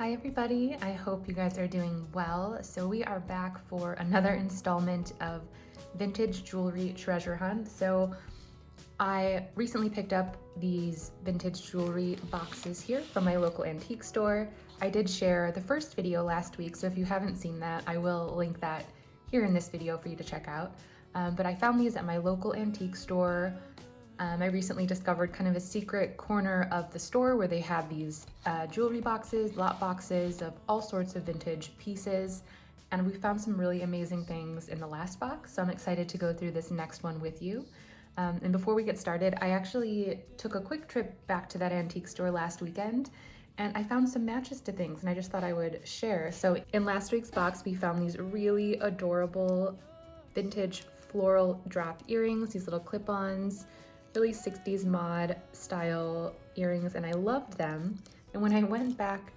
Hi everybody, I hope you guys are doing well. So we are back for another installment of vintage jewelry treasure hunt. So I recently picked up these vintage jewelry boxes here from my local antique store. I did share the first video last week, so if you haven't seen that, I will link that here in this video for you to check out. But I found these at my local antique store. I recently discovered kind of a secret corner of the store where they had these jewelry boxes, lot boxes of all sorts of vintage pieces, and we found some really amazing things in the last box, so I'm excited to go through this next one with you. And before we get started, I actually took a quick trip back to that antique store last weekend, and I found some matches to things, and I just thought I would share. So in last week's box, we found these really adorable vintage floral drop earrings, these little clip-ons, really 60s mod style earrings, and I loved them. And when I went back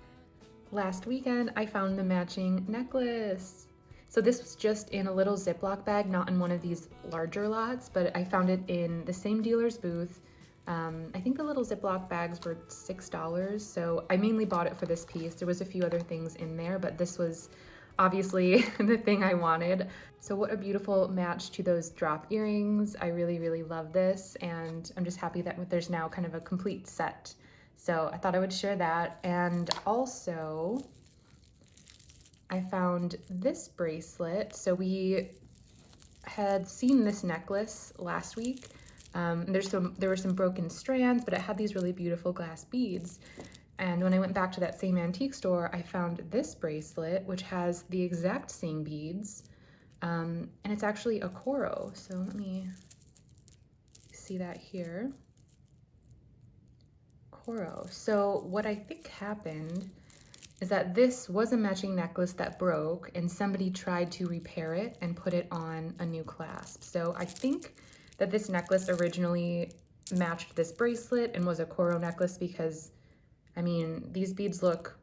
last weekend, I found the matching necklace. So this was just in a little Ziploc bag, not in one of these larger lots, but I found it in the same dealer's booth. I think the little Ziploc bags were $6, so I mainly bought it for this piece. There was a few other things in there, but this was obviously the thing I wanted. So what a beautiful match to those drop earrings. I really, really love this, and I'm just happy that there's now kind of a complete set. So I thought I would share that. And also, I found this bracelet. So we had seen this necklace last week. There were some broken strands, but it had these really beautiful glass beads. And when I went back to that same antique store, I found this bracelet, which has the exact same beads, and it's actually a coral. So let me see that here. Coral. So what I think happened is that this was a matching necklace that broke, and somebody tried to repair it and put it on a new clasp. So I think that this necklace originally matched this bracelet and was a coral necklace because, I mean, these beads look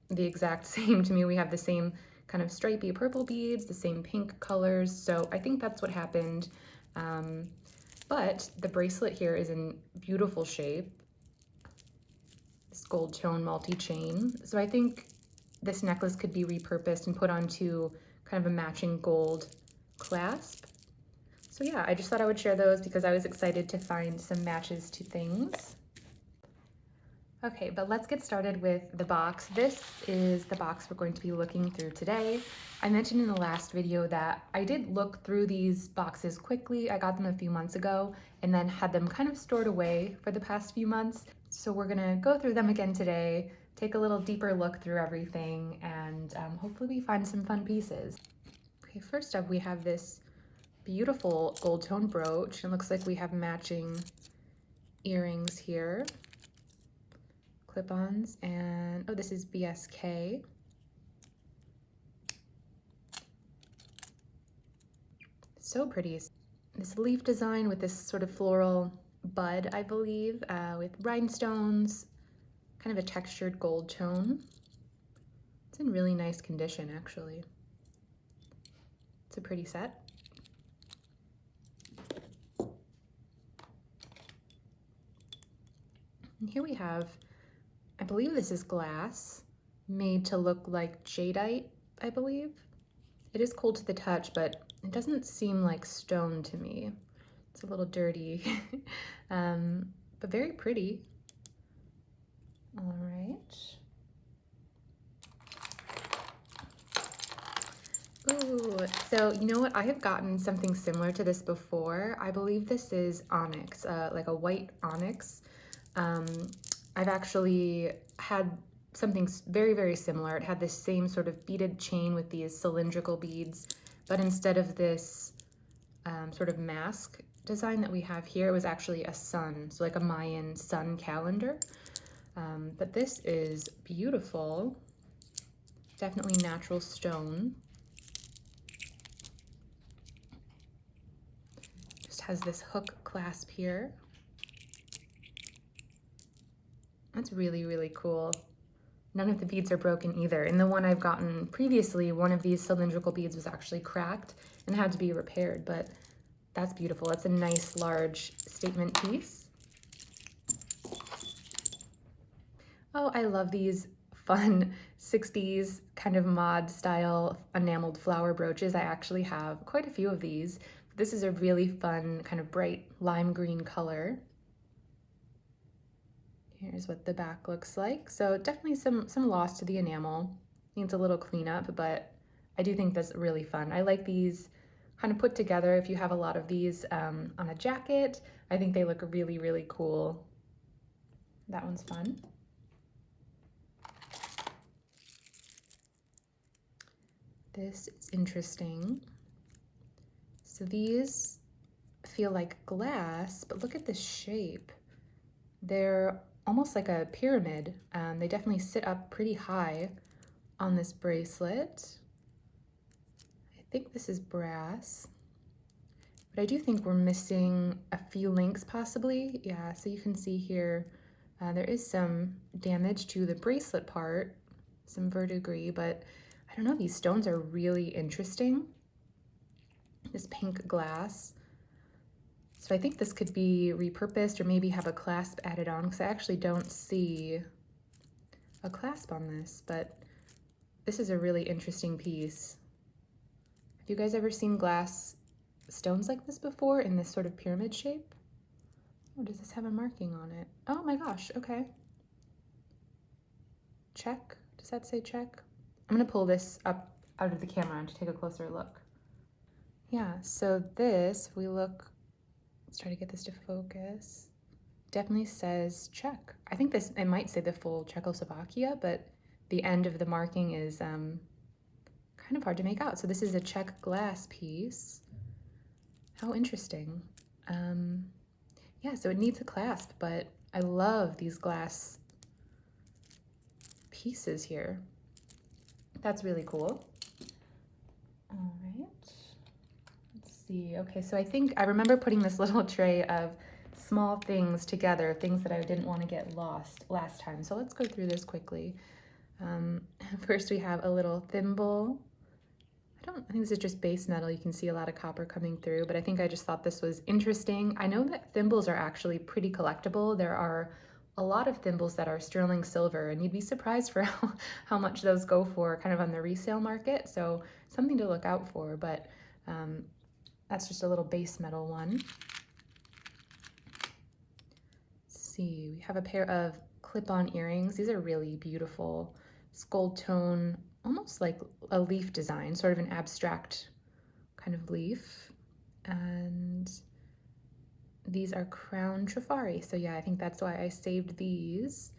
the exact same to me. We have the same kind of stripy purple beads, the same pink colors. So I think that's what happened. But the bracelet here is in beautiful shape. This gold tone multi-chain. So I think this necklace could be repurposed and put onto kind of a matching gold clasp. So yeah, I just thought I would share those because I was excited to find some matches to things. Okay, but let's get started with the box. This is the box we're going to be looking through today. I mentioned in the last video that I did look through these boxes quickly. I got them a few months ago and then had them kind of stored away for the past few months. So we're gonna go through them again today, take a little deeper look through everything, and hopefully we find some fun pieces. Okay, first up we have this beautiful gold tone brooch. It looks like we have matching earrings here. Clip-ons, and oh, this is BSK. So pretty. This leaf design with this sort of floral bud, I believe, with rhinestones, kind of a textured gold tone. It's in really nice condition, actually. It's a pretty set. And here we have, I believe this is glass, made to look like jadeite, I believe. It is cold to the touch, but it doesn't seem like stone to me. It's a little dirty, but very pretty. All right. Ooh, so you know what? I have gotten something similar to this before. I believe this is onyx, like a white onyx. I've actually had something very, very similar. It had this same sort of beaded chain with these cylindrical beads, but instead of this sort of mask design that we have here, it was actually a sun, so like a Mayan sun calendar. But this is beautiful. Definitely natural stone. Just has this hook clasp here. That's really, really cool. None of the beads are broken either. In the one I've gotten previously, one of these cylindrical beads was actually cracked and had to be repaired, but that's beautiful. It's a nice, large statement piece. Oh, I love these fun 60s kind of mod style enameled flower brooches. I actually have quite a few of these. This is a really fun kind of bright lime green color. Here's what the back looks like. So definitely some loss to the enamel. Needs a little cleanup, but I do think that's really fun. I like these kind of put together. If you have a lot of these on a jacket, I think they look really, really cool. That one's fun. This is interesting. So these feel like glass, but look at this shape. They're almost like a pyramid. They definitely sit up pretty high on this bracelet. I think this is brass, but I do think we're missing a few links possibly. Yeah, so you can see here, there is some damage to the bracelet part, some verdigris, but I don't know, these stones are really interesting. This pink glass. So I think this could be repurposed or maybe have a clasp added on, because I actually don't see a clasp on this, but this is a really interesting piece. Have you guys ever seen glass stones like this before in this sort of pyramid shape? Oh, does this have a marking on it? Oh my gosh, okay. Check, does that say check? I'm gonna pull this up out of the camera to take a closer look. Yeah, so this, if we look, let's try to get this to focus. Definitely says Czech. I think this, it might say the full Czechoslovakia, but the end of the marking is kind of hard to make out. So this is a Czech glass piece. How interesting. Yeah, so it needs a clasp, but I love these glass pieces here. That's really cool. All right. See. Okay, so I think I remember putting this little tray of small things together, things that I didn't want to get lost last time. So let's go through this quickly. First we have a little thimble. I think this is just base metal. You can see a lot of copper coming through, but I think I just thought this was interesting. I know that thimbles are actually pretty collectible. There are a lot of thimbles that are sterling silver, and you'd be surprised for how much those go for kind of on the resale market. So something to look out for, but that's just a little base metal one. Let's see, we have a pair of clip-on earrings. These are really beautiful. It's gold tone, almost like a leaf design, sort of an abstract kind of leaf. And these are crown trifari. So yeah, I think that's why I saved these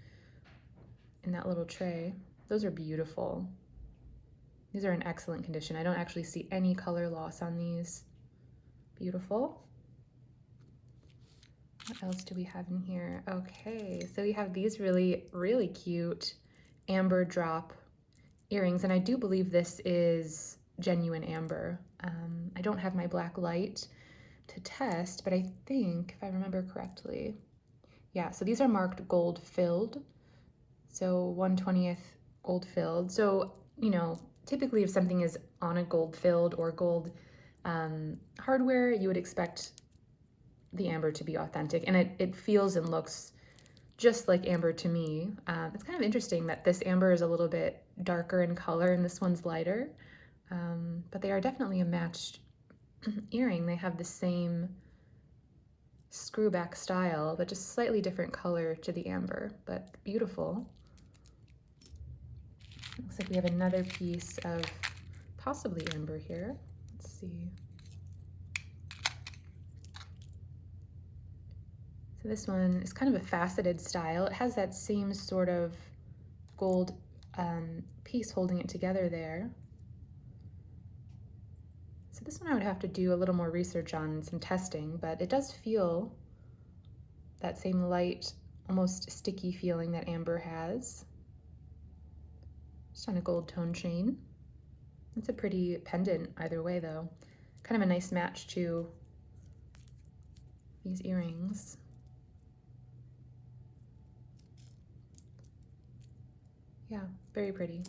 in that little tray. Those are beautiful. These are in excellent condition. I don't actually see any color loss on these. Beautiful. What else do we have in here? Okay, so we have these really, really cute amber drop earrings, and I do believe this is genuine amber. I don't have my black light to test, but I think, if I remember correctly, yeah, so these are marked gold filled, so 1/20th gold filled. So, you know, typically if something is on a gold filled or gold hardware, you would expect the amber to be authentic, and it feels and looks just like amber to me. It's kind of interesting that this amber is a little bit darker in color and this one's lighter, but they are definitely a matched earring. They have the same screw back style, but just slightly different color to the amber, but beautiful. Looks like we have another piece of possibly amber here. Let's see. So this one is kind of a faceted style. It has that same sort of gold piece holding it together there. So this one I would have to do a little more research on, some testing, but it does feel that same light, almost sticky feeling that amber has. Just on a gold tone chain. It's a pretty pendant either way though. Kind of a nice match to these earrings. Yeah, very pretty.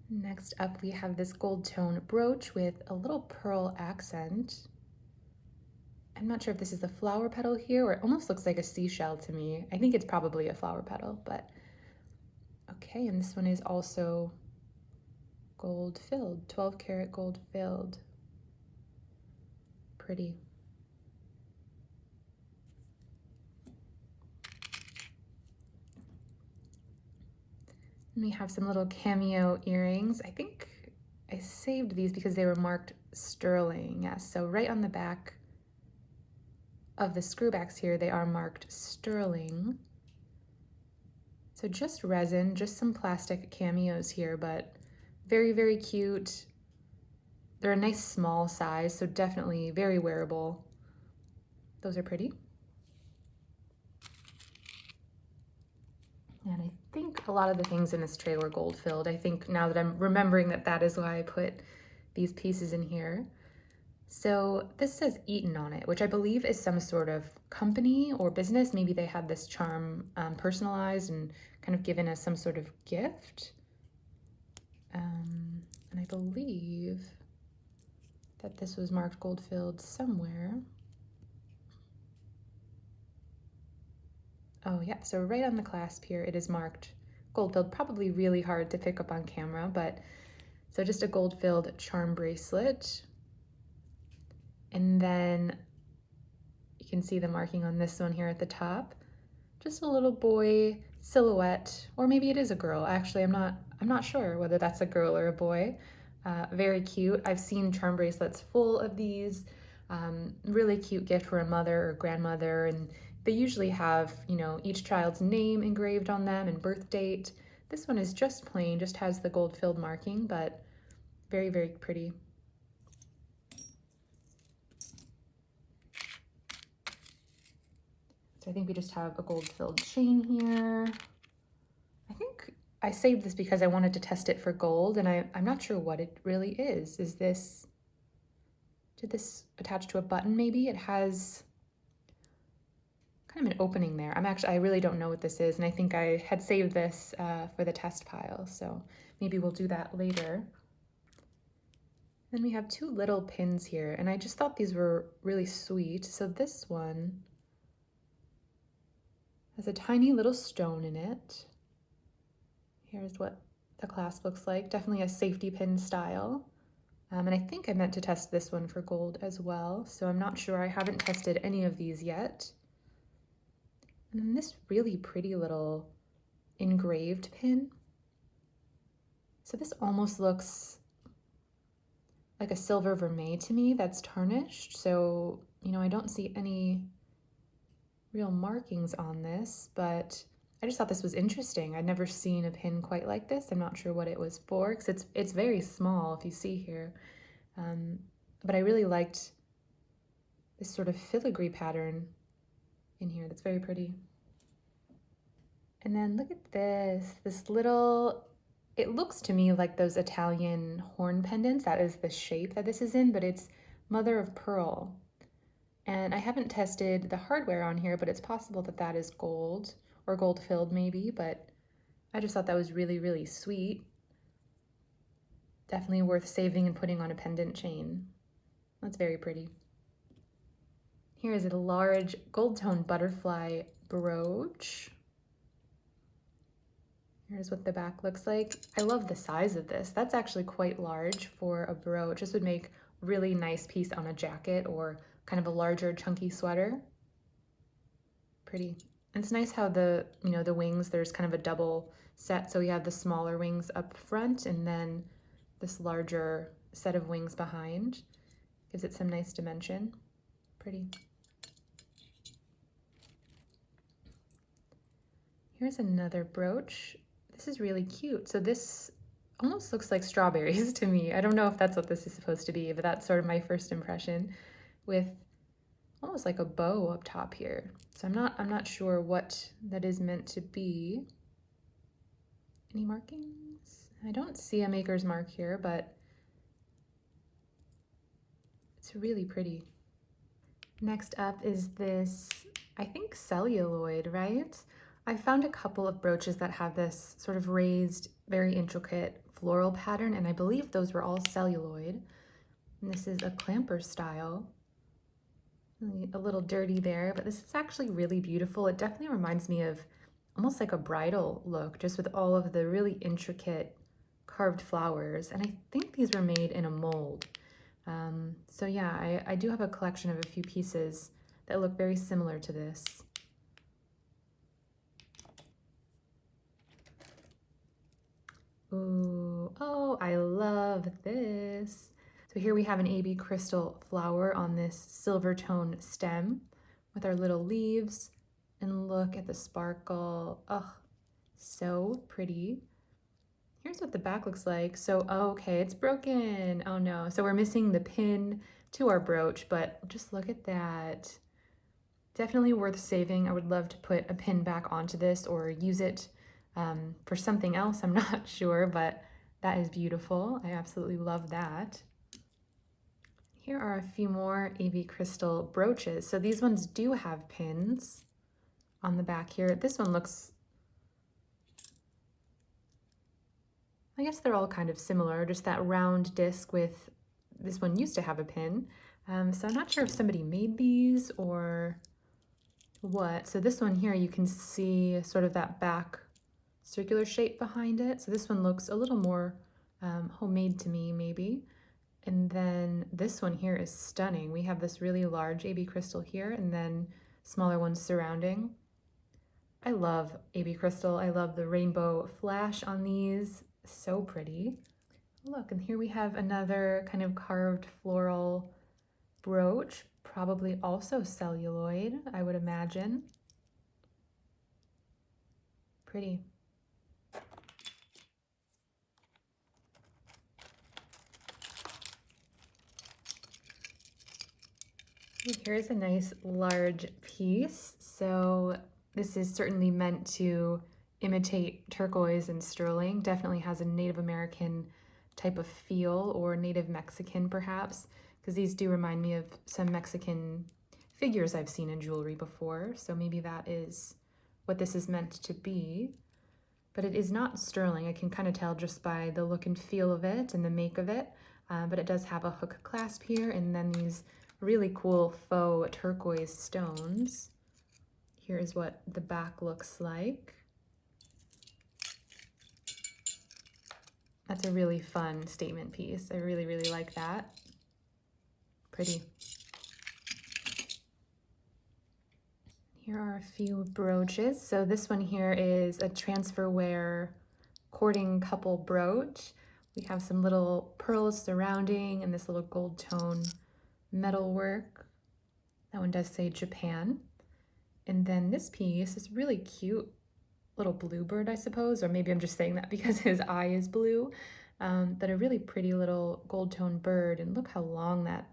Next up, we have this gold tone brooch with a little pearl accent. I'm not sure if this is the flower petal here, or it almost looks like a seashell to me. I think it's probably a flower petal, but okay. And this one is also gold filled, 12 karat gold filled. Pretty. And we have some little Cameo earrings. I think I saved these because they were marked sterling. Yes, so right on the back of the screwbacks here, they are marked sterling. So just resin, just some plastic cameos here, but very, very cute. They're a nice small size, so definitely very wearable. Those are pretty. And I think a lot of the things in this tray were gold filled. I think now that I'm remembering that that is why I put these pieces in here. So this says Eaton on it, which I believe is some sort of company or business. Maybe they had this charm personalized and kind of given as some sort of gift. And I believe that this was marked gold filled somewhere. Oh yeah, so right on the clasp here, it is marked gold filled, probably really hard to pick up on camera, but so just a gold filled charm bracelet. And then you can see the marking on this one here at the top. Just a little boy silhouette, or maybe it is a girl. Actually, I'm not sure whether that's a girl or a boy. Very cute. I've seen charm bracelets full of these. Really cute gift for a mother or grandmother, and they usually have, you know, each child's name engraved on them and birth date. This one is just plain, just has the gold filled marking, but very, very pretty. So I think we just have a gold filled chain here. I think I saved this because I wanted to test it for gold, and I'm not sure what it really is. Did this attach to a button maybe? It has kind of an opening there. I really don't know what this is, and I think I had saved this for the test pile, so maybe we'll do that later. Then we have two little pins here, and I just thought these were really sweet. So this one has a tiny little stone in it. Here's what the clasp looks like. Definitely a safety pin style. And I think I meant to test this one for gold as well, so I'm not sure. I haven't tested any of these yet. And then this really pretty little engraved pin. So this almost looks like a silver vermeil to me that's tarnished. So, you know, I don't see any real markings on this, but I just thought this was interesting. I'd never seen a pin quite like this. I'm not sure what it was for, because it's very small, if you see here. But I really liked this sort of filigree pattern in here. That's very pretty. And then look at this little, it looks to me like those Italian horn pendants. That is the shape that this is in, but it's mother of pearl. And I haven't tested the hardware on here, but it's possible that that is gold or gold filled maybe, but I just thought that was really, really sweet. Definitely worth saving and putting on a pendant chain. That's very pretty. Here is a large gold tone butterfly brooch. Here's what the back looks like. I love the size of this. That's actually quite large for a brooch. This would make a really nice piece on a jacket or kind of a larger chunky sweater. Pretty. And it's nice how the wings, there's kind of a double set. So you have the smaller wings up front and then this larger set of wings behind. Gives it some nice dimension. Pretty. Here's another brooch. This is really cute. So this almost looks like strawberries to me. I don't know if that's what this is supposed to be, but that's sort of my first impression, with almost like a bow up top here. So I'm not sure what that is meant to be. Any markings? I don't see a maker's mark here, but it's really pretty. Next up is this, I think celluloid, right? I found a couple of brooches that have this sort of raised, very intricate floral pattern, and I believe those were all celluloid. And this is a clamper style. A little dirty there, but this is actually really beautiful. It definitely reminds me of almost like a bridal look, just with all of the really intricate carved flowers. And I think these were made in a mold. So yeah, I do have a collection of a few pieces that look very similar to this. Ooh, oh, I love this. So here we have an AB crystal flower on this silver tone stem with our little leaves. And look at the sparkle. Oh, so pretty. Here's what the back looks like. So, oh, okay, it's broken. Oh no. So we're missing the pin to our brooch, but just look at that. Definitely worth saving. I would love to put a pin back onto this or use it for something else. I'm not sure, but that is beautiful. I absolutely love that. Here are a few more AB crystal brooches. So these ones do have pins on the back here. This one looks, I guess they're all kind of similar, just that round disc with, this one used to have a pin. So I'm not sure if somebody made these or what. So this one here, you can see sort of that back circular shape behind it. So this one looks a little more homemade to me, maybe. And then this one here is stunning. We have this really large AB crystal here and then smaller ones surrounding. I love AB crystal. I love the rainbow flash on these. So pretty. Look, and here we have another kind of carved floral brooch, probably also celluloid, I would imagine. Pretty. Here's a nice large piece. So this is certainly meant to imitate turquoise and sterling. Definitely has a Native American type of feel, or Native Mexican perhaps, because these do remind me of some Mexican figures I've seen in jewelry before. So maybe that is what this is meant to be. But it is not sterling. I can kind of tell just by the look and feel of it and the make of it. But it does have a hook clasp here, and then these really cool faux turquoise stones. Here is what the back looks like. That's a really fun statement piece. I really, really like that. Pretty. Here are a few brooches. So this one here is a transfer wear courting couple brooch. We have some little pearls surrounding and this little gold tone metal work. That one does say Japan. And then this piece is really cute little bluebird, I suppose, or maybe I'm just saying that because his eye is blue, but a really pretty little gold tone bird. And look how long that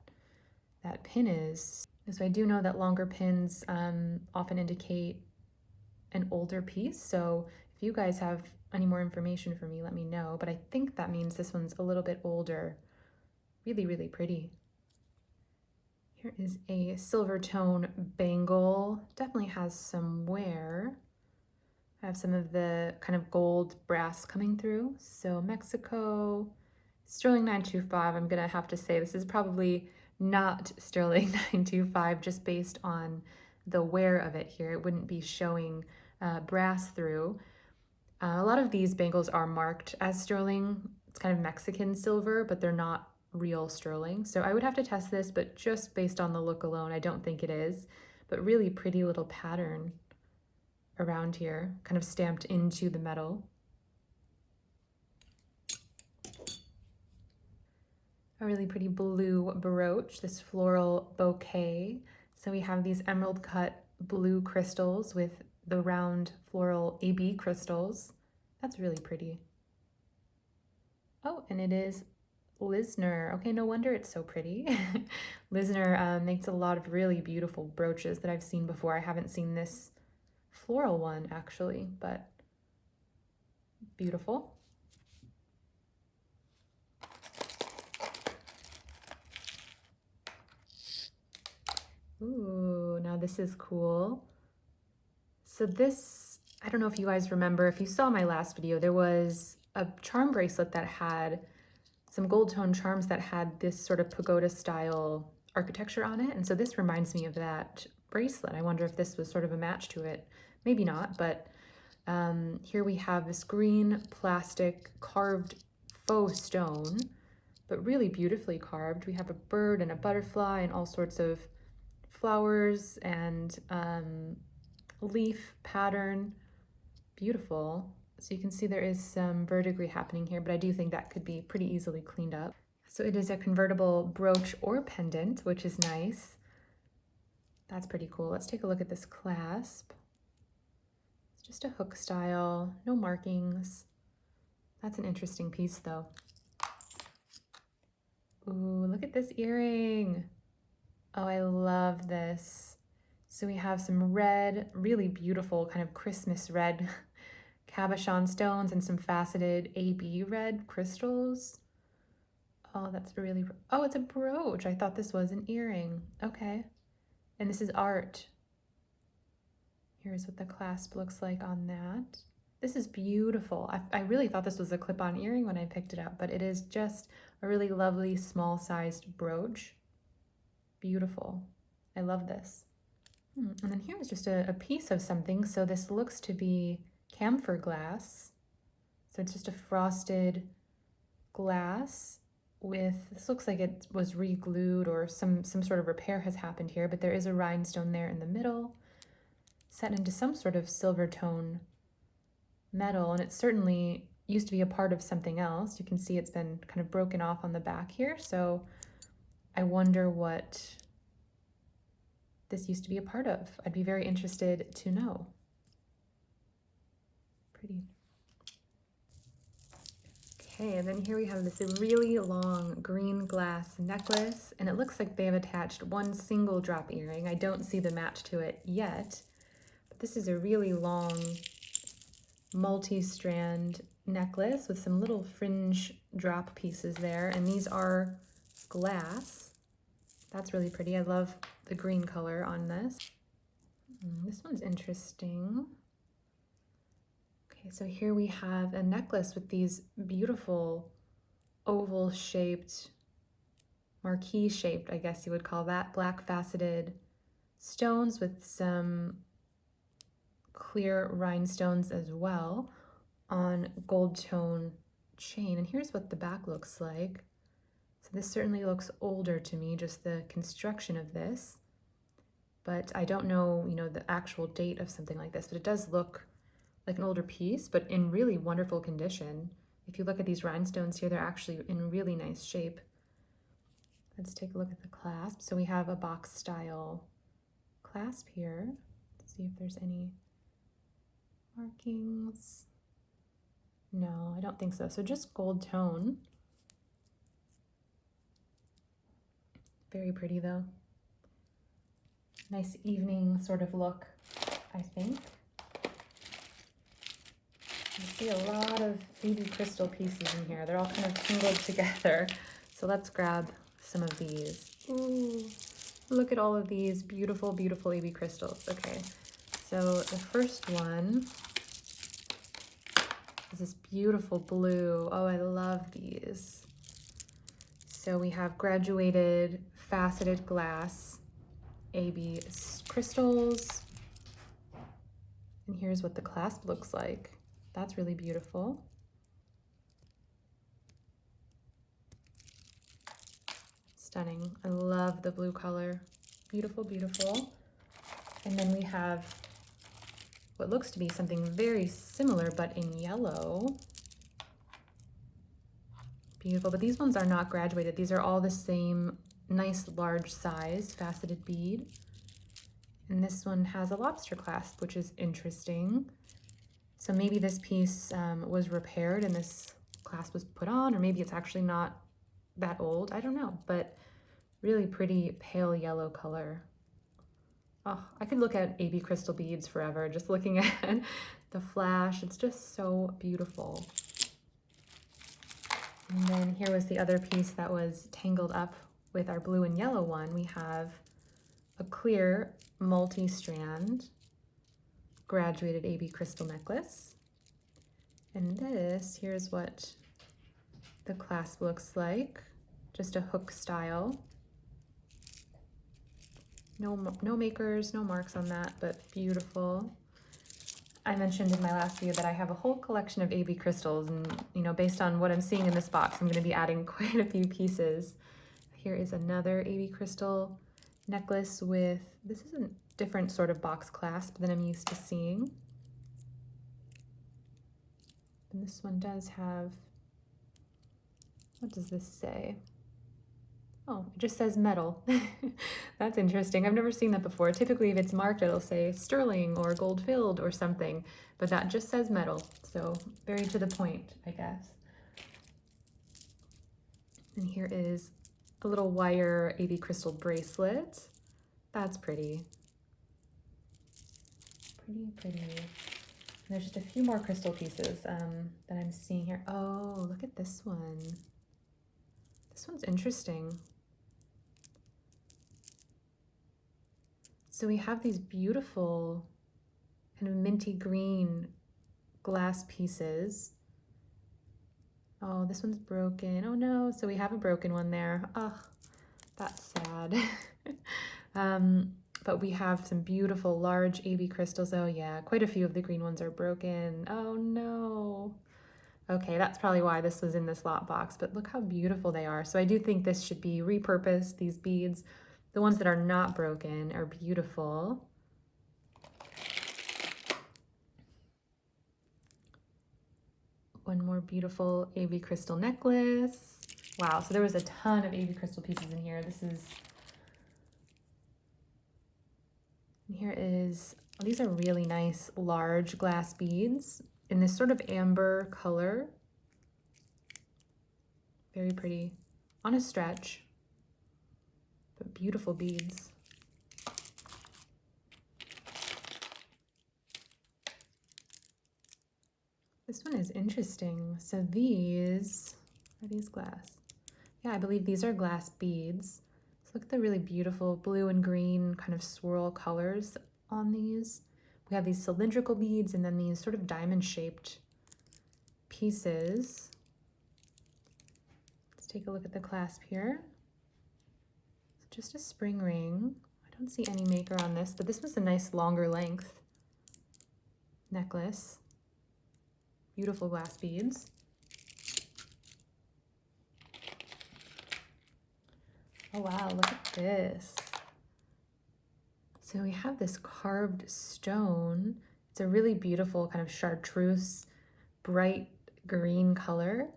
pin is. So I do know that longer pins often indicate an older piece. So if you guys have any more information for me, let me know. But I think that means this one's a little bit older. Really, really pretty. Here is a silver tone bangle. Definitely has some wear. I have some of the kind of gold brass coming through. So Mexico, sterling 925. I'm gonna have to say this is probably not sterling 925 just based on the wear of it here. It wouldn't be showing brass through. A lot of these bangles are marked as sterling. It's kind of Mexican silver, but they're not real sterling. So I would have to test this, but just based on the look alone, I don't think it is. But really pretty little pattern around here, kind of stamped into the metal. A really pretty blue brooch, this floral bouquet. So we have these emerald cut blue crystals with the round floral AB crystals. That's really pretty. Oh, and it is Lisner. Okay, no wonder it's so pretty. Lisner makes a lot of really beautiful brooches that I've seen before. I haven't seen this floral one actually, but beautiful. Ooh, now this is cool. So this, I don't know if you guys remember, if you saw my last video, there was a charm bracelet that had some gold tone charms that had this sort of pagoda style architecture on it. And so this reminds me of that bracelet. I wonder if this was sort of a match to it. Maybe not, but here we have this green plastic carved faux stone, but really beautifully carved. We have a bird and a butterfly and all sorts of flowers and leaf pattern. Beautiful. So you can see there is some verdigris happening here, but I do think that could be pretty easily cleaned up. So it is a convertible brooch or pendant, which is nice. That's pretty cool. Let's take a look at this clasp. It's just a hook style, no markings. That's an interesting piece though. Ooh, look at this earring. Oh, I love this. So we have some red, really beautiful kind of Christmas red cabochon stones and some faceted AB red crystals. Oh, that's really, oh, it's a brooch. I thought this was an earring. Okay. And this is art. Here's what the clasp looks like on that. This is beautiful. I really thought this was a clip-on earring when I picked it up, but it is just a really lovely small-sized brooch. Beautiful. I love this. And then here is just a piece of something. So this looks to be camphor glass. So it's just a frosted glass with, this looks like it was re-glued or some sort of repair has happened here, but there is a rhinestone there in the middle, set into some sort of silver tone metal, and it certainly used to be a part of something else. You can see it's been kind of broken off on the back here, so I wonder what this used to be a part of. I'd be very interested to know. Pretty. Okay, and then here we have this really long green glass necklace, and it looks like they have attached one single drop earring. I don't see the match to it yet, but this is a really long multi-strand necklace with some little fringe drop pieces there, and these are glass. That's really pretty. I love the green color on this. This one's interesting. Okay, so here we have a necklace with these beautiful oval shaped, marquee shaped, I guess you would call that, black faceted stones with some clear rhinestones as well on gold tone chain. And here's what the back looks like. So this certainly looks older to me, just the construction of this, but I don't know, the actual date of something like this, but it does look like an older piece, but in really wonderful condition. If you look at these rhinestones here, they're actually in really nice shape. Let's take a look at the clasp. So we have a box style clasp here. Let's see if there's any markings. No, I don't think so. So just gold tone. Very pretty though. Nice evening sort of look, I think. You see a lot of baby crystal pieces in here. They're all kind of tangled together. So let's grab some of these. Ooh, look at all of these beautiful, beautiful AB crystals. Okay, so the first one is this beautiful blue. Oh, I love these. So we have graduated faceted glass AB crystals. And here's what the clasp looks like. That's really beautiful. Stunning. I love the blue color. Beautiful, beautiful. And then we have what looks to be something very similar, but in yellow. Beautiful, but these ones are not graduated. These are all the same nice large size faceted bead. And this one has a lobster clasp, which is interesting. So maybe this piece was repaired and this clasp was put on, or maybe it's actually not that old. I don't know, but really pretty pale yellow color. Oh, I could look at AB crystal beads forever, just looking at the flash. It's just so beautiful. And then here was the other piece that was tangled up with our blue and yellow one. We have a clear multi-strand graduated AB crystal necklace. And this, here's what the clasp looks like. Just a hook style. No makers, no marks on that, but beautiful. I mentioned in my last video that I have a whole collection of AB crystals, and you know, based on what I'm seeing in this box, I'm going to be adding quite a few pieces. Here is another AB crystal necklace with, this is a different sort of box clasp than I'm used to seeing. And this one does have, what does this say? Oh, it just says metal. That's interesting. I've never seen that before. Typically, if it's marked, it'll say sterling or gold filled or something, but that just says metal. So very to the point, I guess. And here is a little wire AB crystal bracelet. That's pretty. Pretty. And there's just a few more crystal pieces that I'm seeing here. Oh, look at this one. This one's interesting. So we have these beautiful kind of minty green glass pieces. Oh, this one's broken. Oh no, so we have a broken one there. Oh, that's sad. But we have some beautiful large AB crystals. Oh yeah, quite a few of the green ones are broken. Oh no. Okay, that's probably why this was in this lot box, but look how beautiful they are. So I do think this should be repurposed, these beads. The ones that are not broken are beautiful. One more beautiful AB crystal necklace. Wow, so there was a ton of AB crystal pieces in here. Here is, these are really nice large glass beads in this sort of amber color. Very pretty on a stretch, but beautiful beads. This one is interesting. So are these glass? Yeah, I believe these are glass beads. So look at the really beautiful blue and green kind of swirl colors on these. We have these cylindrical beads and then these sort of diamond shaped pieces. Let's take a look at the clasp here. It's just a spring ring. I don't see any maker on this, but this was a nice longer length necklace. Beautiful glass beads. Oh wow, look at this. So we have this carved stone. It's a really beautiful kind of chartreuse, bright green color.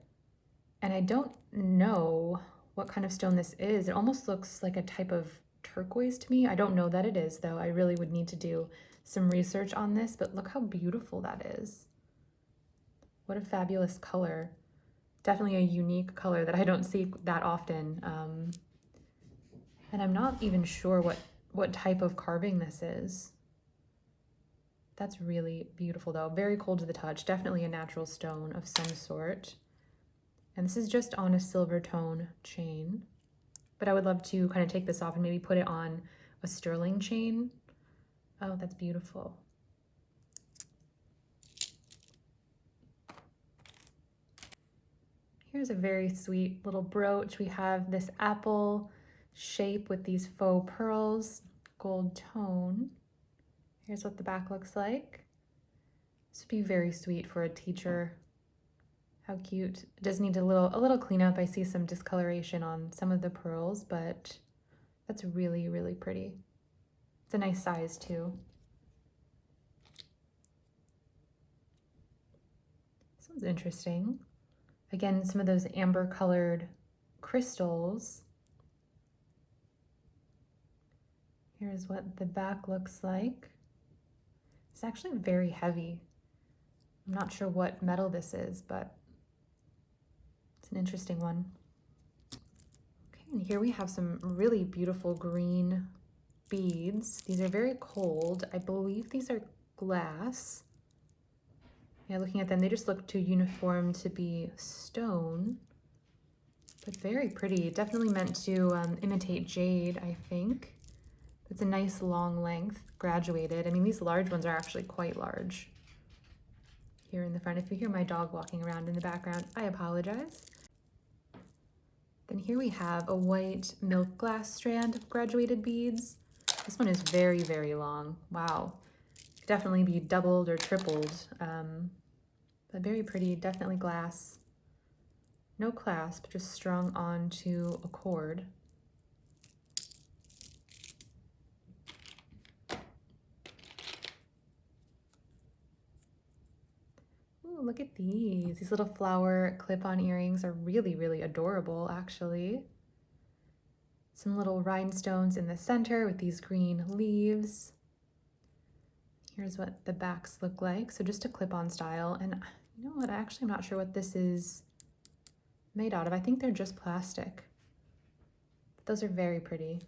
And I don't know what kind of stone this is. It almost looks like a type of turquoise to me. I don't know that it is though. I really would need to do some research on this, but look how beautiful that is. What a fabulous color. Definitely a unique color that I don't see that often. And I'm not even sure what type of carving this is. That's really beautiful though. Very cold to the touch. Definitely a natural stone of some sort. And this is just on a silver tone chain. But I would love to kind of take this off and maybe put it on a sterling chain. Oh, that's beautiful. Here's a very sweet little brooch. We have this apple shape with these faux pearls, gold tone. Here's what the back looks like. This would be very sweet for a teacher. How cute. It does need a little cleanup. I see some discoloration on some of the pearls, but that's really, really pretty. It's a nice size too. This one's interesting. Again, some of those amber colored crystals. Here's what the back looks like. It's actually very heavy. I'm not sure what metal this is, but it's an interesting one. Okay, and here we have some really beautiful green beads. These are very cold. I believe these are glass. Yeah, looking at them, they just look too uniform to be stone, but very pretty. Definitely meant to imitate jade, I think. It's a nice long length, graduated. I mean, these large ones are actually quite large. Here in the front, if you hear my dog walking around in the background, I apologize. Then here we have a white milk glass strand of graduated beads. This one is very, very long. Wow. Could definitely be doubled or tripled. But very pretty, definitely glass. No clasp, just strung onto a cord. Ooh, look at these. These little flower clip-on earrings are really, really adorable, actually. Some little rhinestones in the center with these green leaves. Here's what the backs look like. So just a clip-on style. And you know what? Actually, I'm not sure what this is made out of. I think they're just plastic. But those are very pretty.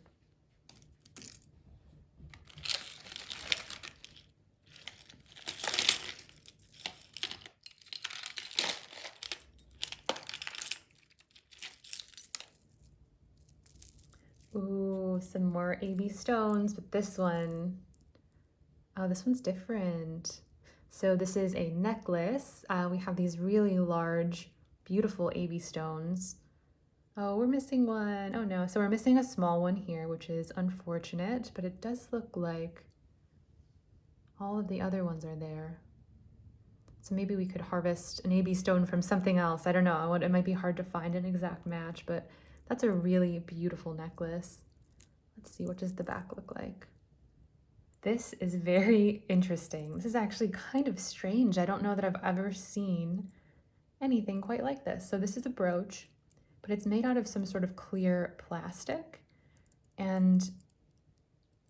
Ooh, some more AB stones, but this one, oh, this one's different. So this is a necklace. We have these really large, beautiful AB stones. Oh, we're missing one. Oh no, so we're missing a small one here, which is unfortunate, but it does look like all of the other ones are there. So maybe we could harvest an AB stone from something else. I don't know, it might be hard to find an exact match, but that's a really beautiful necklace. Let's see, what does the back look like? This is very interesting. This is actually kind of strange. I don't know that I've ever seen anything quite like this. So this is a brooch, but it's made out of some sort of clear plastic. And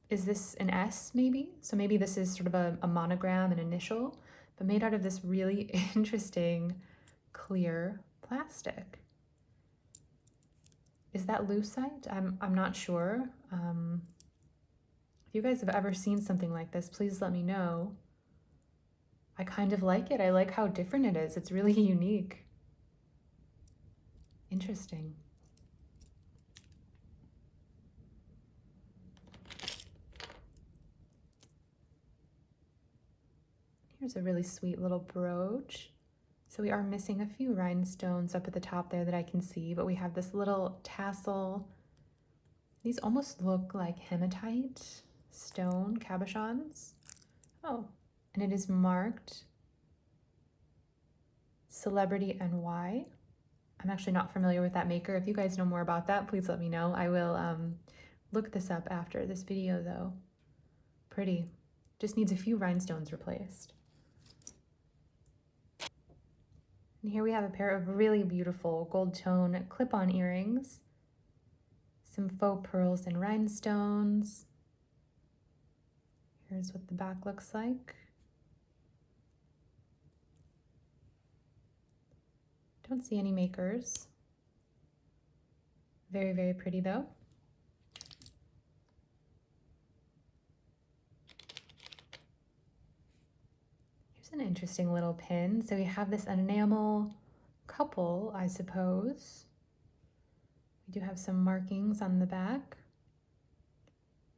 is this an S maybe? So maybe this is sort of a monogram, an initial, but made out of this really interesting clear plastic. Is that lucite? I'm not sure. If you guys have ever seen something like this, please let me know. I kind of like it. I like how different it is. It's really unique. Interesting. Here's a really sweet little brooch. So we are missing a few rhinestones up at the top there that I can see, but we have this little tassel. These almost look like hematite stone cabochons. Oh, and it is marked Celebrity NY. I'm actually not familiar with that maker. If you guys know more about that, please let me know. I will look this up after this video though. Pretty. Just needs a few rhinestones replaced. And here we have a pair of really beautiful gold tone clip-on earrings. Some faux pearls and rhinestones. Here's what the back looks like. Don't see any makers. Very, very pretty though. Here's an interesting little pin. So we have this enamel couple, I suppose. We do have some markings on the back.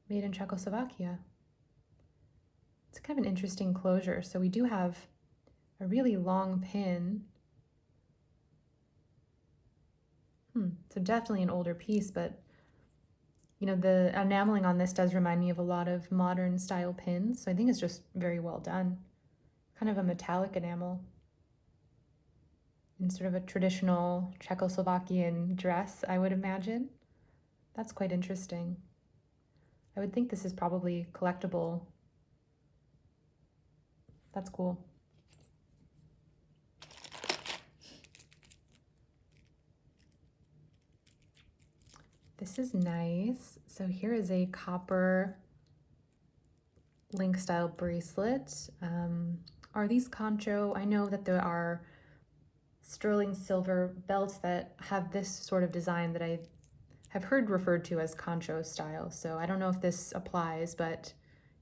Made in Czechoslovakia. It's kind of an interesting closure. So we do have a really long pin. So definitely an older piece, but you know, the enameling on this does remind me of a lot of modern style pins. So I think it's just very well done. Kind of a metallic enamel in sort of a traditional Czechoslovakian dress, I would imagine. That's quite interesting. I would think this is probably collectible. That's cool. This is nice. So here is a copper link style bracelet. Are these concho? I know that there are sterling silver belts that have this sort of design that I have heard referred to as concho style. So I don't know if this applies, but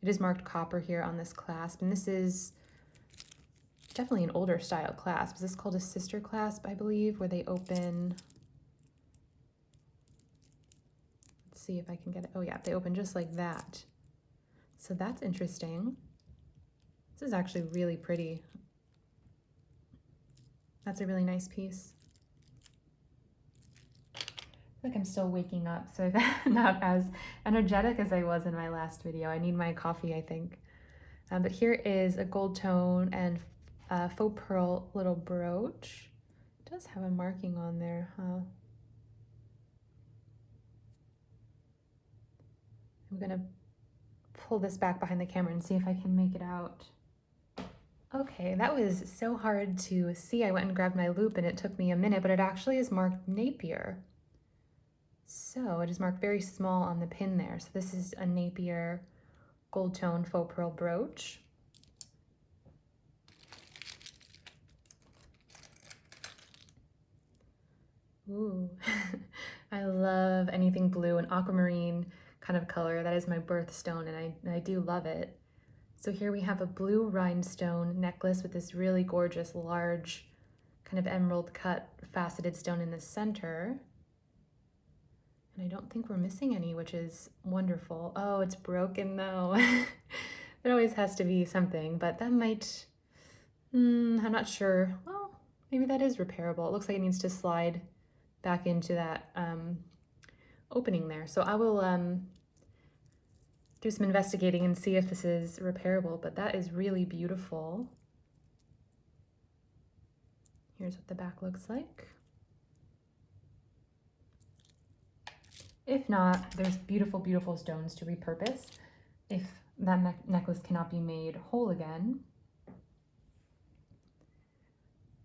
it is marked copper here on this clasp. And this is definitely an older style clasp. Is this called a sister clasp, I believe, where they open? Let's see if I can get it. Oh yeah, they open just like that. So that's interesting. This is actually really pretty. That's a really nice piece. Like I'm still waking up, so not as energetic as I was in my last video. I need my coffee, I think. But here is a gold tone and faux pearl little brooch. It does have a marking on there, huh? I'm gonna pull this back behind the camera and see if I can make it out. Okay, that was so hard to see. I went and grabbed my loop and it took me a minute, but it actually is marked Napier. So it is marked very small on the pin there. So this is a Napier gold tone faux pearl brooch. Ooh, I love anything blue and aquamarine kind of color. That is my birthstone and I do love it. So here we have a blue rhinestone necklace with this really gorgeous large kind of emerald cut faceted stone in the center. And I don't think we're missing any, which is wonderful. Oh, it's broken though. There always has to be something, but that might, I'm not sure. Well, maybe that is repairable. It looks like it needs to slide back into that opening there. So I will do some investigating and see if this is repairable, but that is really beautiful. Here's what the back looks like. If not, there's beautiful, beautiful stones to repurpose if that necklace cannot be made whole again.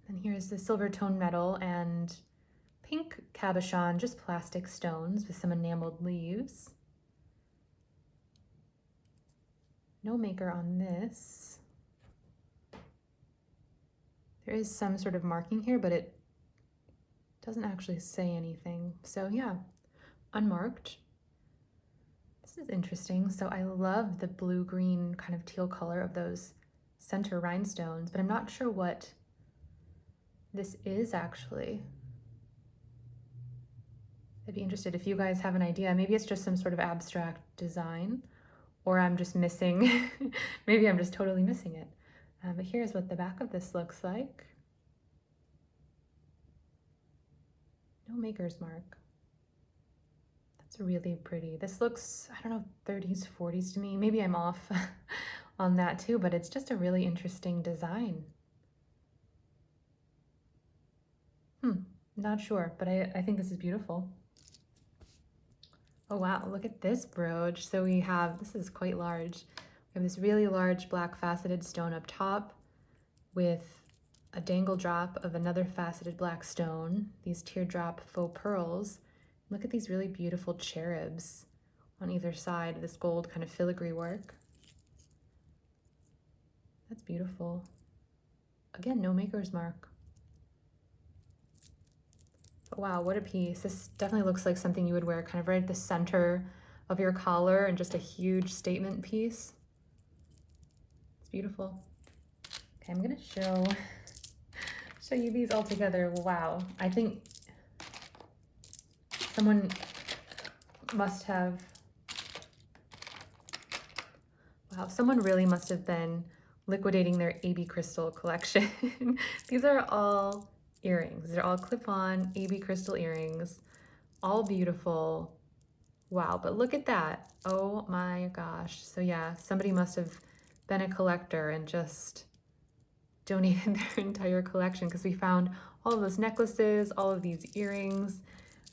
And here's the silver tone metal and pink cabochon, just plastic stones with some enameled leaves. No maker on this. There is some sort of marking here, but it doesn't actually say anything. So yeah, unmarked. This is interesting. So I love the blue-green kind of teal color of those center rhinestones, but I'm not sure what this is actually. I'd be interested if you guys have an idea. Maybe it's just some sort of abstract design, or I'm just missing, maybe I'm just totally missing it. But here's what the back of this looks like. No maker's mark. That's really pretty. This looks, I don't know, 30s, 40s to me. Maybe I'm off on that too, but it's just a really interesting design. Not sure, but I think this is beautiful. Oh wow, look at this brooch. So we have, this is quite large. We have this really large black faceted stone up top with a dangle drop of another faceted black stone, these teardrop faux pearls. Look at these really beautiful cherubs on either side, this gold kind of filigree work. That's beautiful. Again, no maker's mark. But wow, what a piece. This definitely looks like something you would wear kind of right at the center of your collar and just a huge statement piece. It's beautiful. Okay, I'm gonna show you these all together. Wow, I think someone must have, wow, someone really must have been liquidating their AB crystal collection. These are all earrings. They're all clip-on AB crystal earrings, all beautiful. Wow, but look at that. Oh my gosh. So yeah, somebody must have been a collector and just donated their entire collection, because we found all of those necklaces, all of these earrings,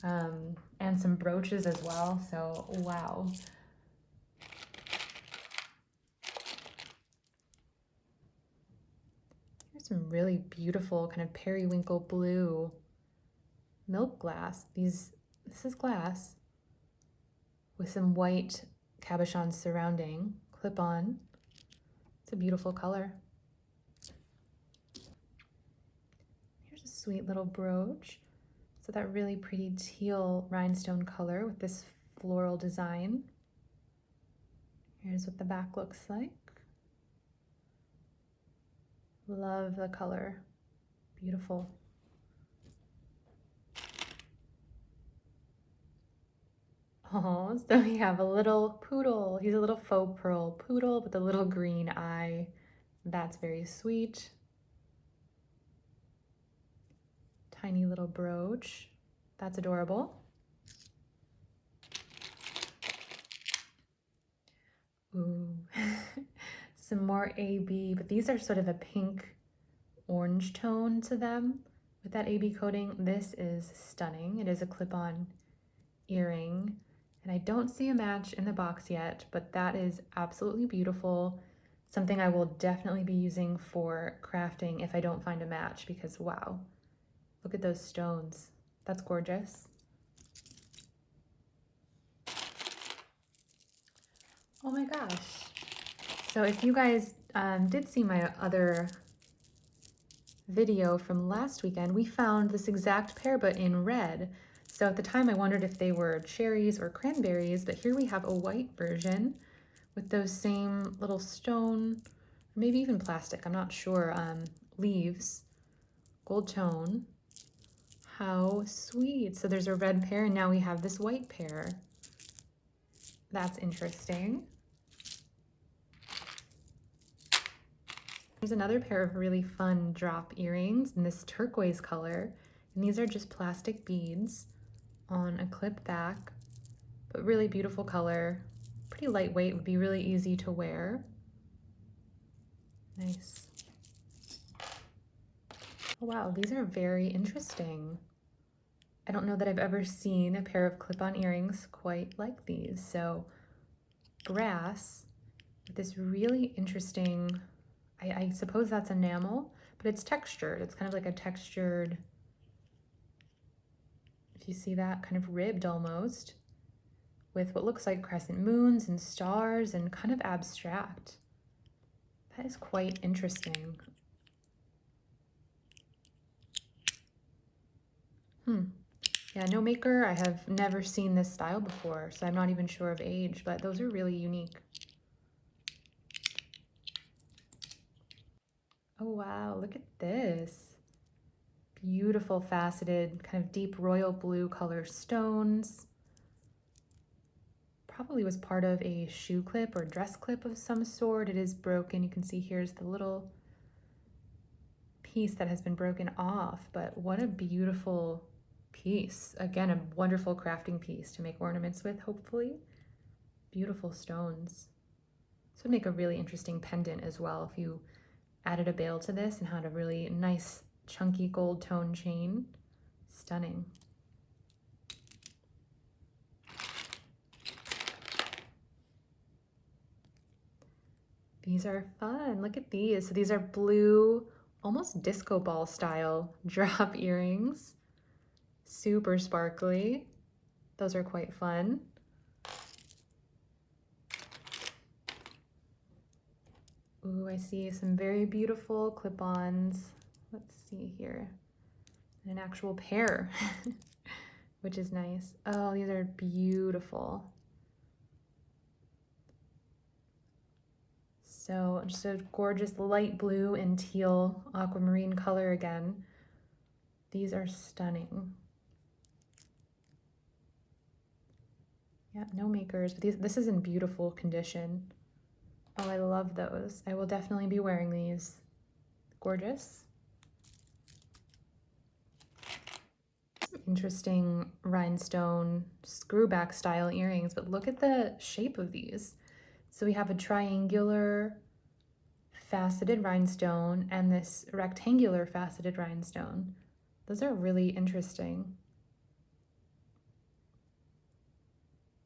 and some brooches as well. So wow. Here's some really beautiful kind of periwinkle blue milk glass. This is glass with some white cabochon surrounding, clip-on. It's a beautiful color. Here's a sweet little brooch. So that really pretty teal rhinestone color with this floral design. Here's what the back looks like. Love the color. Beautiful. Oh, so we have a little poodle. He's a little faux pearl poodle with a little green eye. That's very sweet. Tiny little brooch. That's adorable. Ooh, some more AB, but these are sort of a pink orange tone to them with that AB coating. This is stunning. It is a clip-on earring, and I don't see a match in the box yet, but that is absolutely beautiful. Something I will definitely be using for crafting if I don't find a match, because wow, look at those stones. That's gorgeous. Oh my gosh. So if you guys did see my other video from last weekend, we found this exact pair but in red. So at the time I wondered if they were cherries or cranberries, but here we have a white version with those same little stone, or maybe even plastic, I'm not sure, leaves, gold tone. How sweet. So there's a red pair and now we have this white pair. That's interesting. Here's another pair of really fun drop earrings in this turquoise color. And these are just plastic beads on a clip back, but really beautiful color. Pretty lightweight, would be really easy to wear. Nice. Oh wow, these are very interesting. I don't know that I've ever seen a pair of clip-on earrings quite like these. So brass with this really interesting, I suppose that's enamel, but it's textured. It's kind of like a textured, if you see that, kind of ribbed almost, with what looks like crescent moons and stars and kind of abstract. That is quite interesting. Yeah, no maker. I have never seen this style before, so I'm not even sure of age, but those are really unique. Oh wow, look at this. Beautiful faceted, kind of deep royal blue color stones. Probably was part of a shoe clip or dress clip of some sort. It is broken. You can see here's the little piece that has been broken off, but what a beautiful piece. Again, a wonderful crafting piece to make ornaments with, hopefully. Beautiful stones. This would make a really interesting pendant as well if you added a bail to this and had a really nice chunky gold tone chain. Stunning. These are fun. Look at these. So these are blue, almost disco ball style drop earrings. Super sparkly. Those are quite fun. Ooh, I see some very beautiful clip-ons. Let's see here. An actual pair, which is nice. Oh, these are beautiful. So just a gorgeous light blue and teal aquamarine color again. These are stunning. Yeah, no makers, but this is in beautiful condition. Oh, I love those. I will definitely be wearing these. Gorgeous. Interesting rhinestone screwback style earrings, but look at the shape of these. So we have a triangular faceted rhinestone and this rectangular faceted rhinestone. Those are really interesting.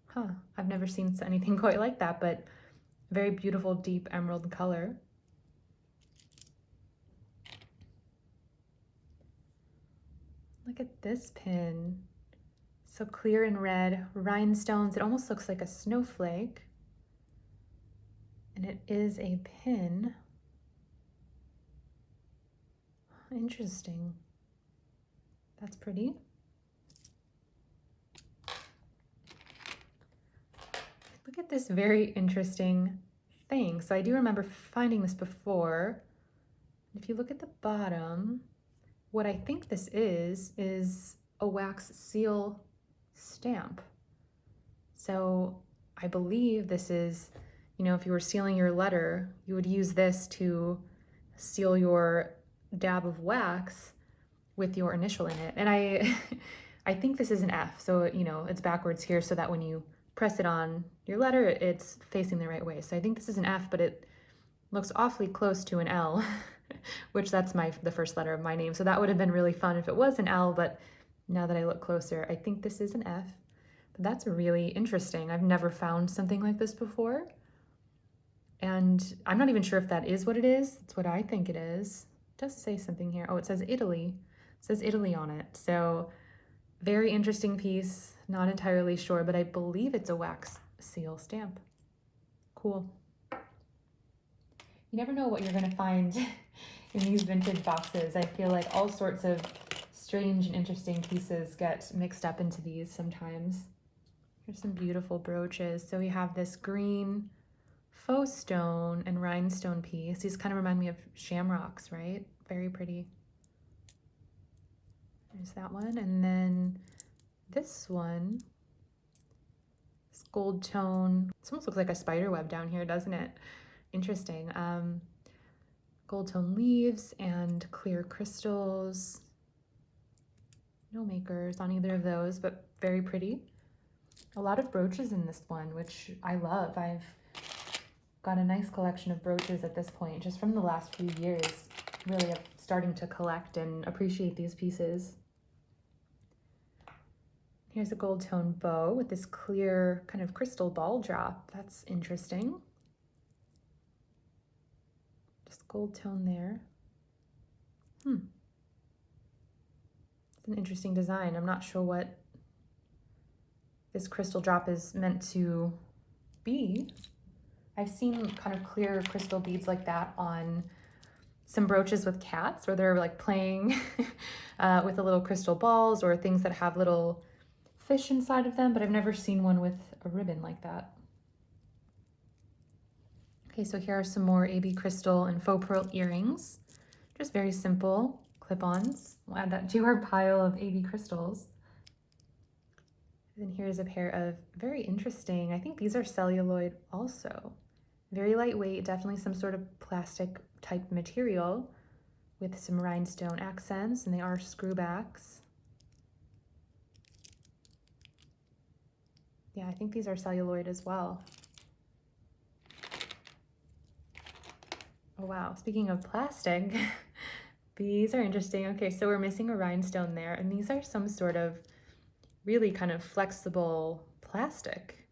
Huh, I've never seen anything quite like that, but very beautiful deep emerald color. Look at this pin. So clear and red rhinestones. It almost looks like a snowflake. And it is a pin. Interesting. That's pretty. Look at this very interesting thing. So I do remember finding this before. If you look at the bottom, what I think this is a wax seal stamp. So I believe this is, you know, if you were sealing your letter, you would use this to seal your dab of wax with your initial in it. And I think this is an F, so, you know, it's backwards here so that when you press it on your letter, it's facing the right way. So I think this is an F, but it looks awfully close to an L, which that's the first letter of my name. So that would have been really fun if it was an L, but now that I look closer, I think this is an F. But that's really interesting. I've never found something like this before. And I'm not even sure if that is what it is. It's what I think it is. It does say something here. Oh, it says Italy. It says Italy on it. So very interesting piece. Not entirely sure, but I believe it's a wax seal stamp. Cool. You never know what you're going to find in these vintage boxes. I feel like all sorts of strange and interesting pieces get mixed up into these sometimes. Here's some beautiful brooches. So we have this green faux stone and rhinestone piece. These kind of remind me of shamrocks, right? Very pretty. There's that one. And then this one, this gold tone. This almost looks like a spider web down here, doesn't it? Interesting. Gold tone leaves and clear crystals. No makers on either of those, but very pretty. A lot of brooches in this one, which I love. I've got a nice collection of brooches at this point, just from the last few years, really starting to collect and appreciate these pieces. Here's a gold tone bow with this clear kind of crystal ball drop. That's interesting. Just gold tone there. It's an interesting design. I'm not sure what this crystal drop is meant to be. I've seen kind of clear crystal beads like that on some brooches with cats, where they're like playing with the little crystal balls or things that have little fish inside of them, but I've never seen one with a ribbon like that. Okay, so here are some more AB crystal and faux pearl earrings. Just very simple clip-ons. We'll add that to our pile of AB crystals. And here's a pair of very interesting, I think these are celluloid also. Very lightweight, definitely some sort of plastic type material with some rhinestone accents, and they are screwbacks. Yeah, I think these are celluloid as well. Oh wow, speaking of plastic, these are interesting. Okay, so we're missing a rhinestone there, and these are some sort of really kind of flexible plastic.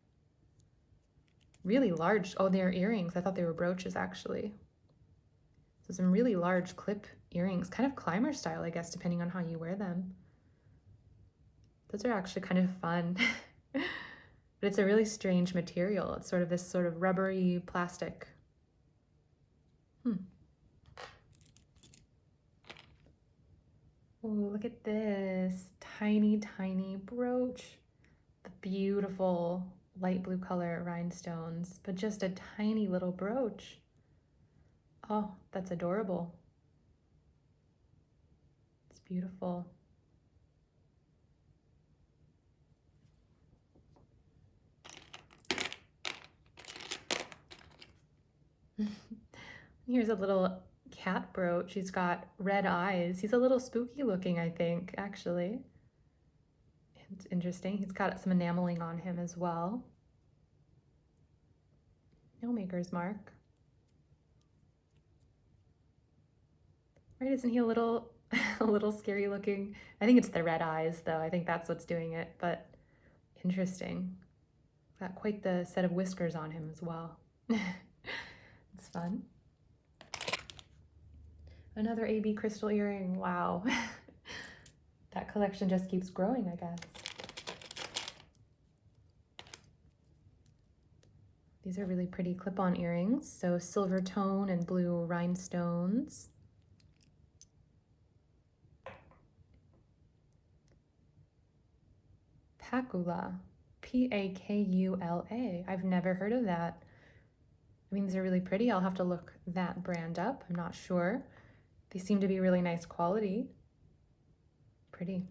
Really large. Oh, they're earrings. I thought they were brooches actually. So some really large clip earrings, kind of climber style, I guess, depending on how you wear them. Those are actually kind of fun. But it's a really strange material. It's sort of this sort of rubbery plastic. Oh, look at this tiny, tiny brooch. The beautiful light blue color rhinestones, but just a tiny little brooch. Oh, that's adorable. It's beautiful. Here's a little cat brooch. He's got red eyes. He's a little spooky looking, I think, actually. It's interesting. He's got some enameling on him as well. No maker's mark. Right, isn't he a little scary looking? I think it's the red eyes though. I think that's what's doing it, but interesting. Got quite the set of whiskers on him as well. It's fun. Another AB crystal earring. Wow. That collection just keeps growing, I guess. These are really pretty clip-on earrings. So silver tone and blue rhinestones. Pakula. P-A-K-U-L-A. I've never heard of that. I mean, these are really pretty. I'll have to look that brand up. I'm not sure. They seem to be really nice quality. Pretty.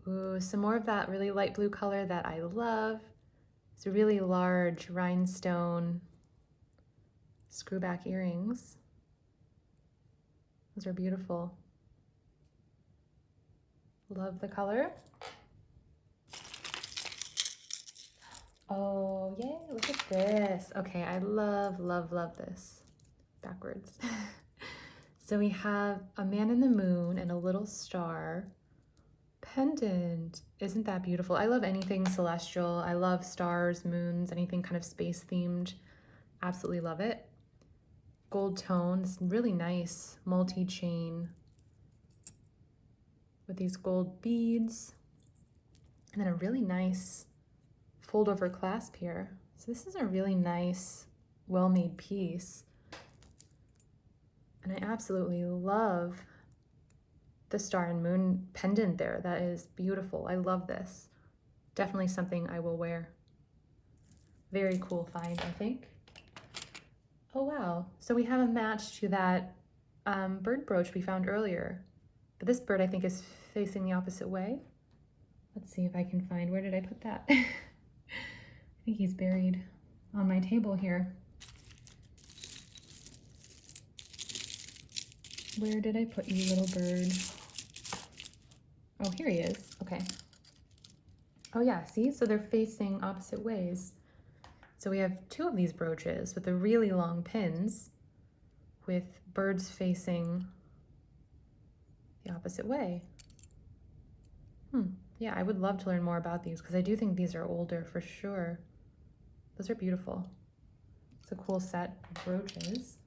Ooh, some more of that really light blue color that I love. It's really large rhinestone screwback earrings. Those are beautiful. Love the color. Oh, yay, look at this. Okay, I love, love, love this. Backwards. So we have a man in the moon and a little star. Pendant. Isn't that beautiful? I love anything celestial. I love stars, moons, anything kind of space themed. Absolutely love it. Gold tones, really nice multi-chain with these gold beads. And then a really nice fold over clasp here. So this is a really nice, well-made piece. And I absolutely love the star and moon pendant there. That is beautiful. I love this. Definitely something I will wear. Very cool find, I think. Oh, wow. So we have a match to that bird brooch we found earlier. But this bird, I think, is facing the opposite way. Let's see if I can find, where did I put that? I think he's buried on my table here. Where did I put you, little bird? Oh, here he is. Okay. Oh yeah, see? So they're facing opposite ways. So we have two of these brooches with the really long pins with birds facing the opposite way. Yeah, I would love to learn more about these because I do think these are older for sure. Those are beautiful. It's a cool set of brooches.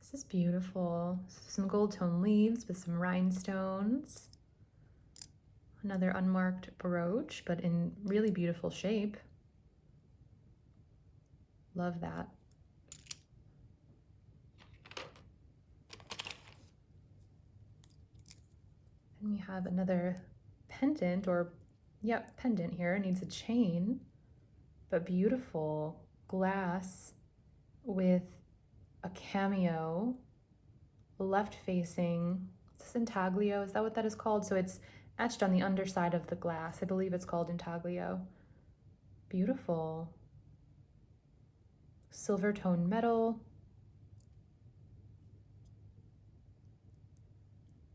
This is beautiful. Some gold tone leaves with some rhinestones. Another unmarked brooch, but in really beautiful shape. Love that. And we have another pendant, or yep, pendant here. It needs a chain, but beautiful glass with a cameo, left facing. Is this intaglio? Is that what that is called? So it's etched on the underside of the glass. I believe it's called intaglio. Beautiful. Silver tone metal.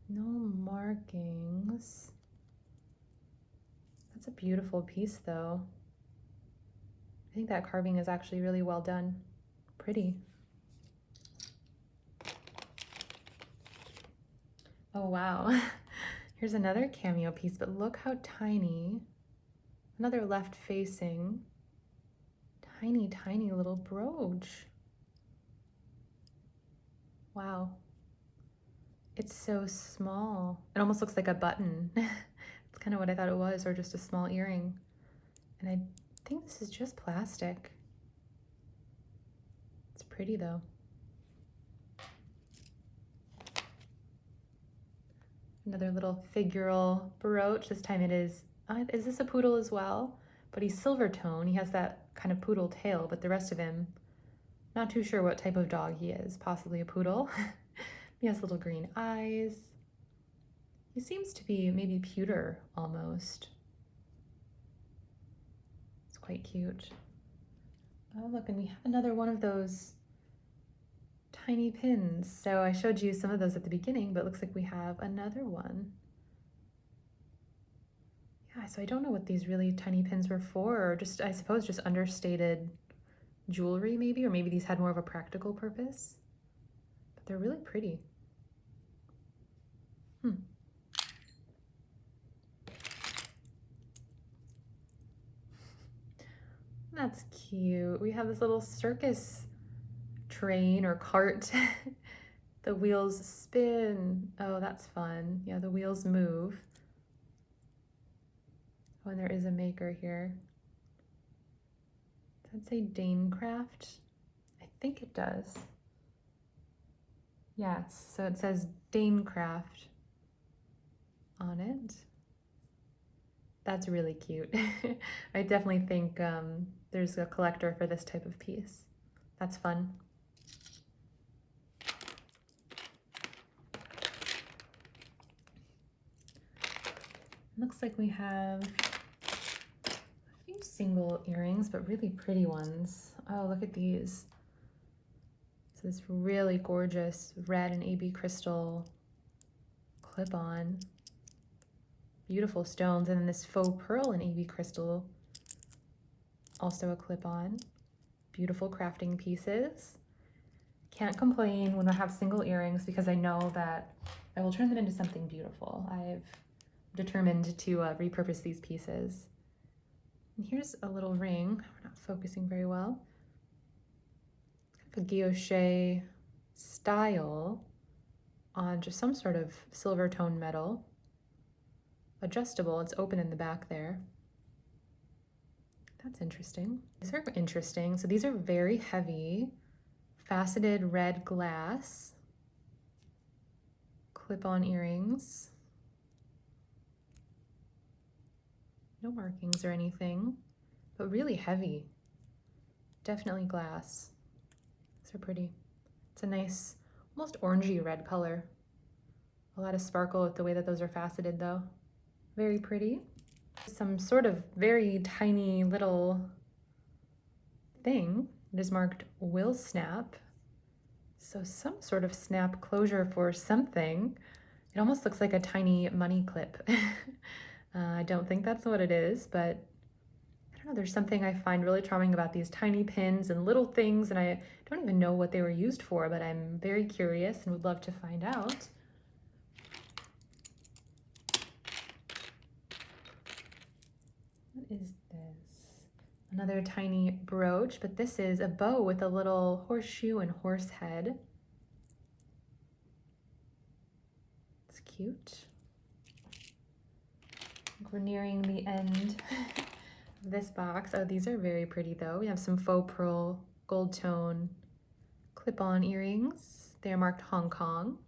No markings. That's a beautiful piece though. I think that carving is actually really well done. Pretty. Oh wow. Here's another cameo piece, but look how tiny. Another left facing. Tiny, tiny little brooch. Wow. It's so small. It almost looks like a button. It's kind of what I thought it was, or just a small earring. And I think this is just plastic. It's pretty though. Another little figural brooch. This time it is this a poodle as well? But he's silver tone. He has that kind of poodle tail, but the rest of him, not too sure what type of dog he is. Possibly a poodle. He has little green eyes. He seems to be maybe pewter almost. It's quite cute. Oh look, and we have another one of those tiny pins. So I showed you some of those at the beginning, but it looks like we have another one. Yeah, so I don't know what these really tiny pins were for, or just, I suppose, just understated jewelry maybe, or maybe these had more of a practical purpose. But they're really pretty. That's cute. We have this little circus train or cart. The wheels spin. Oh, that's fun. Yeah, the wheels move. Oh, and there is a maker here. Does that say Danecraft? I think it does. Yes, so it says Danecraft on it. That's really cute. I definitely think there's a collector for this type of piece. That's fun. Looks like we have a few single earrings, but really pretty ones. Oh, look at these. So this really gorgeous red and AB crystal clip-on. Beautiful stones. And then this faux pearl and AB crystal, also a clip-on. Beautiful crafting pieces. Can't complain when I have single earrings because I know that I will turn them into something beautiful. I've determined to repurpose these pieces. And here's a little ring. We're not focusing very well. A guilloche style on just some sort of silver tone metal. Adjustable, it's open in the back there. That's interesting. These are interesting. So these are very heavy, faceted red glass, clip-on earrings. No markings or anything, but really heavy. Definitely glass. These are pretty. It's a nice, almost orangey red color. A lot of sparkle with the way that those are faceted though. Very pretty. Some sort of very tiny little thing that is marked will snap. So some sort of snap closure for something. It almost looks like a tiny money clip. I don't think that's what it is, but I don't know, there's something I find really charming about these tiny pins and little things, and I don't even know what they were used for, but I'm very curious and would love to find out. What is this? Another tiny brooch, but this is a bow with a little horseshoe and horse head. It's cute. We're nearing the end of this box. Oh, these are very pretty though. We have some faux pearl gold tone clip-on earrings. They are marked Hong Kong.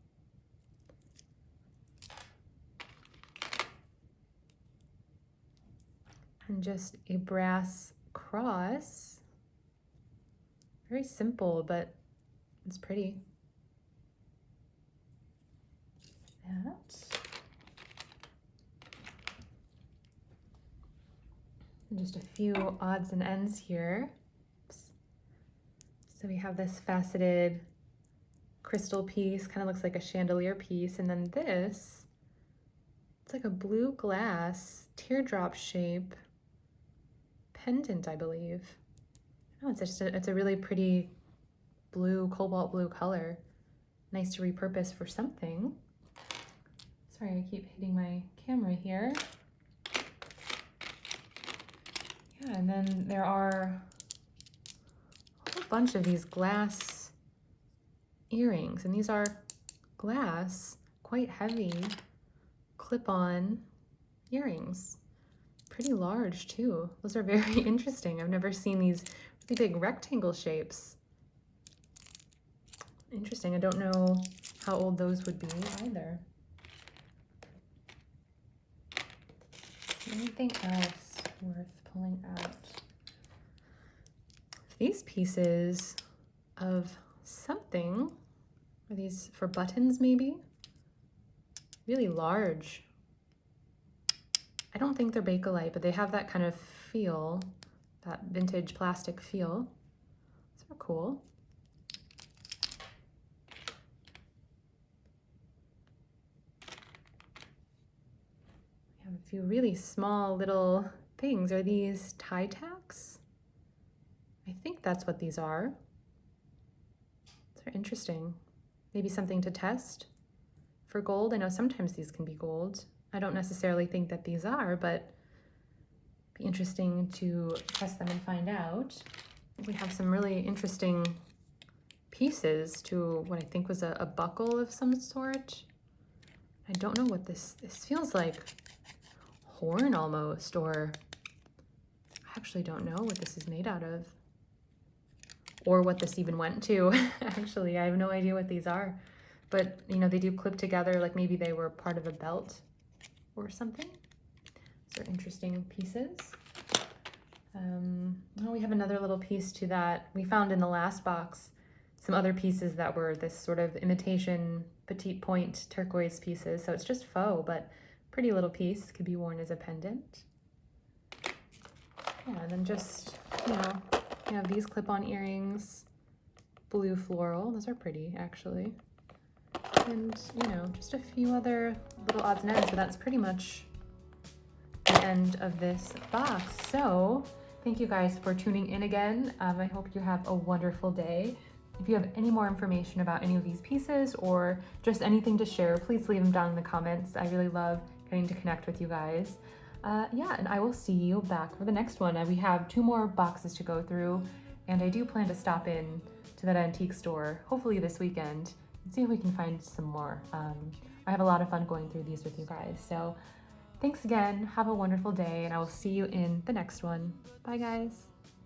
And just a brass cross. Very simple, but it's pretty. That. And just a few odds and ends here. Oops. So we have this faceted crystal piece, kind of looks like a chandelier piece, and then this, it's like a blue glass teardrop shape pendant, I believe. Oh, it's a really pretty blue, cobalt blue color. Nice to repurpose for something. Sorry, I keep hitting my camera here. Yeah, and then there are a whole bunch of these glass earrings, and these are glass, quite heavy, clip-on earrings. Pretty large too. Those are very interesting. I've never seen these really big rectangle shapes. Interesting. I don't know how old those would be either. Anything else worth pulling out? These pieces of something, are these for buttons maybe? Really large. I don't think they're Bakelite, but they have that kind of feel, that vintage plastic feel. These are cool. We have a few really small little things. Are these tie tacks? I think that's what these are. These are interesting. Maybe something to test for gold. I know sometimes these can be gold. I don't necessarily think that these are, but it'd be interesting to test them and find out. We have some really interesting pieces to what I think was a buckle of some sort. I don't know what this feels like. Horn almost, or I actually don't know what this is made out of. Or what this even went to. Actually, I have no idea what these are. But, you know, they do clip together, like maybe they were part of a belt or something. These are interesting pieces. Well, we have another little piece to that. We found in the last box some other pieces that were this sort of imitation petite point turquoise pieces. So it's just faux, but pretty little piece. Could be worn as a pendant. Yeah, and then just, you know, you have these clip-on earrings, blue floral. Those are pretty, actually. And, you know, just a few other little odds and ends, but that's pretty much the end of this box. So thank you guys for tuning in again. I hope you have a wonderful day. If you have any more information about any of these pieces or just anything to share, please leave them down in the comments. I really love getting to connect with you guys. Yeah, and I will see you back for the next one. We have 2 more boxes to go through, and I do plan to stop in to that antique store, hopefully this weekend, and see if we can find some more. I have a lot of fun going through these with you guys. So thanks again, have a wonderful day, and I will see you in the next one. Bye guys.